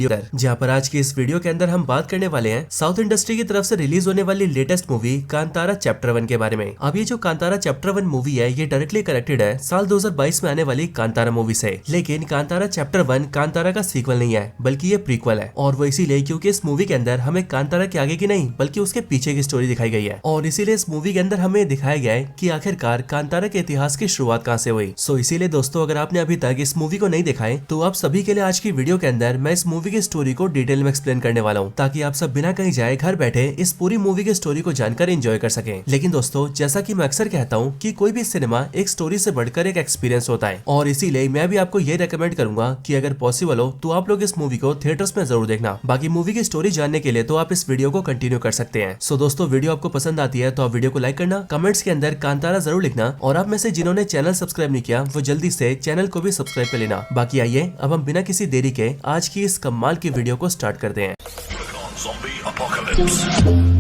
जहाँ पर आज की इस वीडियो के अंदर हम बात करने वाले हैं साउथ इंडस्ट्री की तरफ से रिलीज होने वाली लेटेस्ट मूवी कांतारा चैप्टर 1 के बारे में। अब ये जो कांतारा चैप्टर 1 मूवी है ये डायरेक्टली कनेक्टेड है साल 2022 में आने वाली कांतारा मूवी से। लेकिन कांतारा चैप्टर 1 कांतारा का सीक्वल नहीं है बल्कि ये प्रीक्वल है, और वो इसीलिए क्योंकि इस मूवी के अंदर हमें कांतारा के आगे की नहीं बल्कि उसके पीछे की स्टोरी दिखाई गई है, और इसीलिए इस मूवी के अंदर हमें दिखाया गया है कि आखिरकार कांतारा के इतिहास की शुरुआत कहाँ से हुई। सो इसीलिए दोस्तों, अगर आपने अभी तक इस मूवी को नहीं देखा है तो आप सभी के लिए आज की वीडियो के अंदर मैं इस मूवी की स्टोरी को डिटेल में एक्सप्लेन करने वाला हूँ, ताकि आप सब बिना कहीं जाए घर बैठे इस पूरी मूवी की स्टोरी को जानकर एंजॉय कर सकें। लेकिन दोस्तों, जैसा कि मैं अक्सर कहता हूँ कि कोई भी सिनेमा एक स्टोरी से बढ़कर एक एक्सपीरियंस होता है, और इसीलिए मैं भी आपको ये रेकमेंड करूंगा कि अगर पॉसिबल हो तो आप लोग इस मूवी को थिएटर्स में जरूर देखना। बाकी मूवी की स्टोरी जानने के लिए तो आप इस वीडियो को कंटिन्यू कर सकते हैं। सो दोस्तों, वीडियो आपको पसंद आती है तो आप वीडियो को लाइक करना, कमेंट्स के अंदर कांतारा जरूर लिखना, और आप में से जिन्होंने चैनल सब्सक्राइब नहीं किया वो जल्दी से चैनल को भी सब्सक्राइब कर लेना। बाकी आइए अब हम बिना किसी देरी के आज की इस कमाल की वीडियो को स्टार्ट करते हैं। Zombie apocalypse.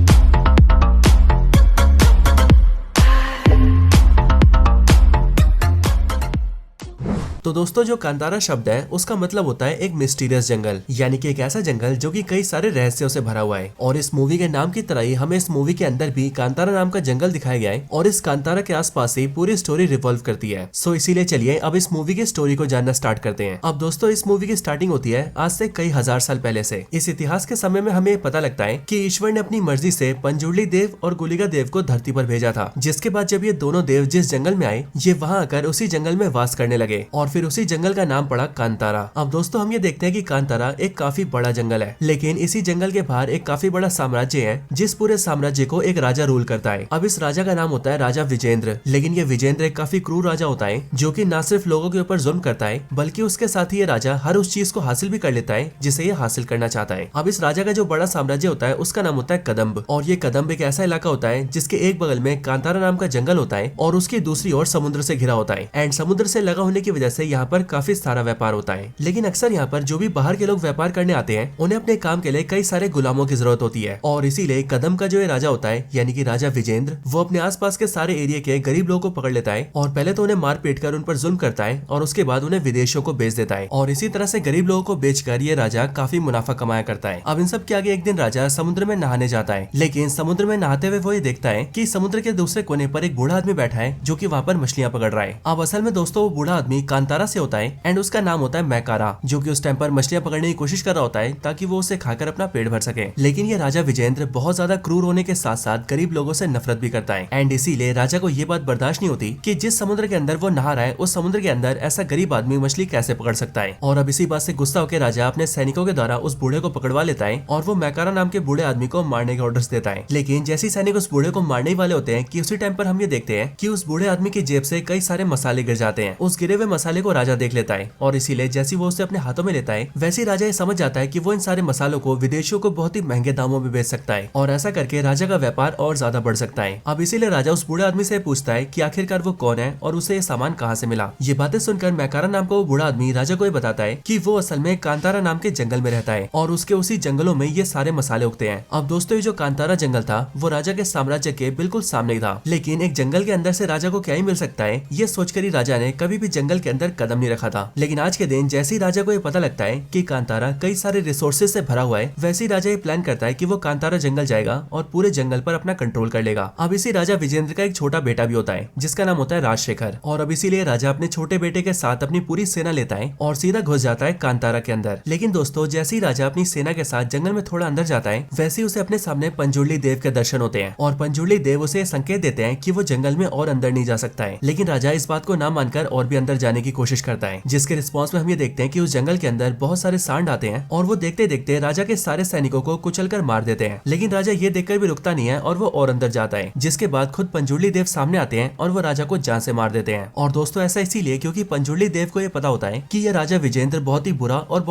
तो दोस्तों, जो कांतारा शब्द है उसका मतलब होता है एक मिस्टीरियस जंगल, यानी कि एक ऐसा जंगल जो कि कई सारे रहस्यों से भरा हुआ है। और इस मूवी के नाम की तरह ही हमें इस मूवी के अंदर भी कांतारा नाम का जंगल दिखाया गया है, और इस कांतारा के आसपास ही पूरी स्टोरी रिवॉल्व करती है। सो इसीलिए चलिए अब इस मूवी की स्टोरी को जानना स्टार्ट करते हैं। अब दोस्तों, इस मूवी की स्टार्टिंग होती है आज से कई हजार साल पहले से। इस इतिहास के समय में हमें पता लगता है कि ईश्वर ने अपनी मर्जी से पंजुर्ली देव और गुलिका देव को धरती पर भेजा था, जिसके बाद जब ये दोनों देव जिस जंगल में आए ये वहाँ आकर उसी जंगल में वास करने लगे, और फिर उसी जंगल का नाम पड़ा कांतारा। अब दोस्तों, हम ये देखते हैं कि कांतारा एक काफी बड़ा जंगल है, लेकिन इसी जंगल के बाहर एक काफी बड़ा साम्राज्य है, जिस पूरे साम्राज्य को एक राजा रूल करता है। अब इस राजा का नाम होता है राजा विजेंद्र। लेकिन ये विजेंद्र एक काफी क्रूर राजा होता है, जो कि न सिर्फ लोगों के ऊपर जुल्म करता है बल्कि उसके साथ ही ये राजा हर उस चीज को हासिल भी कर लेता है जिसे ये हासिल करना चाहता है। अब इस राजा का जो बड़ा साम्राज्य होता है उसका नाम होता है कदम्ब, और ये कदम्ब एक ऐसा इलाका होता है जिसके एक बगल में कांतारा नाम का जंगल होता है और उसकी दूसरी ओर समुद्र से घिरा होता है। एंड समुद्र से लगा होने की वजह से यहाँ पर काफी सारा व्यापार होता है। लेकिन अक्सर यहाँ पर जो भी बाहर के लोग व्यापार करने आते हैं उन्हें अपने काम के लिए कई सारे गुलामों की जरूरत होती है, और इसीलिए कदम का जो ये राजा होता है यानी कि राजा विजेंद्र, वो अपने आसपास के सारे एरिया के गरीब लोगों को पकड़ लेता है, और पहले तो उन्हें मार पीट कर उन पर जुल्म करता है, और उसके बाद उन्हें विदेशों को बेच देता है, और इसी तरह से गरीब लोगों को बेचकर ये राजा काफी मुनाफा कमाया करता है। अब इन सब के आगे एक दिन राजा समुद्र में नहाने जाता है, लेकिन समुद्र में नहाते हुए वो ये देखता है कि समुद्र के दूसरे कोने पर एक बूढ़ा आदमी बैठा है जो कि वहाँ पर मछलियां पकड़ रहा है। अब असल में दोस्तों, वो बूढ़ा आदमी कांतारा से होता है, एंड उसका नाम होता है मैकारा, जो कि उस टाइम पर मछलियां पकड़ने की कोशिश कर रहा होता है ताकि वो उसे खाकर अपना पेट भर सके। लेकिन ये राजा विजेंद्र बहुत ज्यादा क्रूर होने के साथ साथ गरीब लोगों से नफरत भी करता है, एंड इसीलिए राजा को ये बात बर्दाश्त नहीं होती कि जिस समुद्र के अंदर वो नहा रहा है उस समुद्र के अंदर ऐसा गरीब आदमी मछली कैसे पकड़ सकता है। और अब इसी बात से गुस्सा होकर राजा अपने सैनिकों के द्वारा उस बूढ़े को पकड़वा लेता है, और वो मैकारा नाम के बूढ़े आदमी को मारने के ऑर्डर्स देता है। लेकिन जैसे सैनिक उस बूढ़े को मारने ही वाले होते हैं कि उसी टाइम पर हम ये देखते हैं कि उस बूढ़े आदमी की जेब से कई सारे मसाले गिर जाते हैं। उस गिरे हुए मसाले को राजा देख लेता है, और इसीलिए जैसे वो उसे अपने हाथों में लेता है वैसे राजा ये समझ जाता है कि वो इन सारे मसालों को विदेशियों को बहुत ही महंगे दामों में बेच सकता है, और ऐसा करके राजा का व्यापार और ज्यादा बढ़ सकता है। अब इसीलिए राजा उस बूढ़े आदमी से पूछता है कि आखिरकार वो कौन है और उसे ये सामान कहाँ से मिला। ये बातें सुनकर मैकारा नाम का वो बूढ़ा आदमी राजा को ये बताता है कि वो असल में कांतारा नाम के जंगल में रहता है, और उसके उसी जंगलों में ये सारे मसाले उगते हैं। अब दोस्तों, ये जो कांतारा जंगल था वो राजा के साम्राज्य के बिल्कुल सामने ही था, लेकिन एक जंगल के अंदर से राजा को क्या ही मिल सकता है ये सोचकर ही राजा ने कभी भी जंगल के अंदर कदम नहीं रखा था। लेकिन आज के दिन जैसे ही राजा को ये पता लगता है कि कांतारा कई सारे रिसोर्सेज से भरा हुआ है, वैसे ही राजा ये प्लान करता है कि वो कांतारा जंगल जाएगा और पूरे जंगल पर अपना कंट्रोल कर लेगा। अब इसी राजा विजेंद्र का एक छोटा बेटा भी होता है जिसका नाम होता है राजशेखर, और अब इसीलिए राजा अपने छोटे बेटे के साथ अपनी पूरी सेना लेता है और सीधा घुस जाता है कांतारा के अंदर। लेकिन दोस्तों, जैसे ही राजा अपनी सेना के साथ जंगल में थोड़ा अंदर जाता है वैसे ही उसे अपने सामने पंजुर्ली देव के दर्शन होते हैं, और पंजुर्ली देव उसे संकेत देते हैं कि वो जंगल में और अंदर नहीं जा सकता है। लेकिन राजा इस बात को ना मानकर और भी अंदर जाने की कोशिश करता है, जिसके रिस्पॉन्स में हम ये देखते हैं कि उस जंगल के अंदर बहुत सारे सांड आते हैं, और वो देखते देखते राजा के सारे सैनिकों को कुचलकर मार देते हैं। लेकिन राजा ये देखकर भी रुकता नहीं है और वो और अंदर जाता है, जिसके बाद खुद पंजुर्ली देव सामने आते हैं और वो राजा को जान से मार देते हैं। और दोस्तों, ऐसा इसीलिए क्योंकि पंजुर्ली देव को ये पता होता है कि ये राजा विजेंद्र बहुत ही बुरा और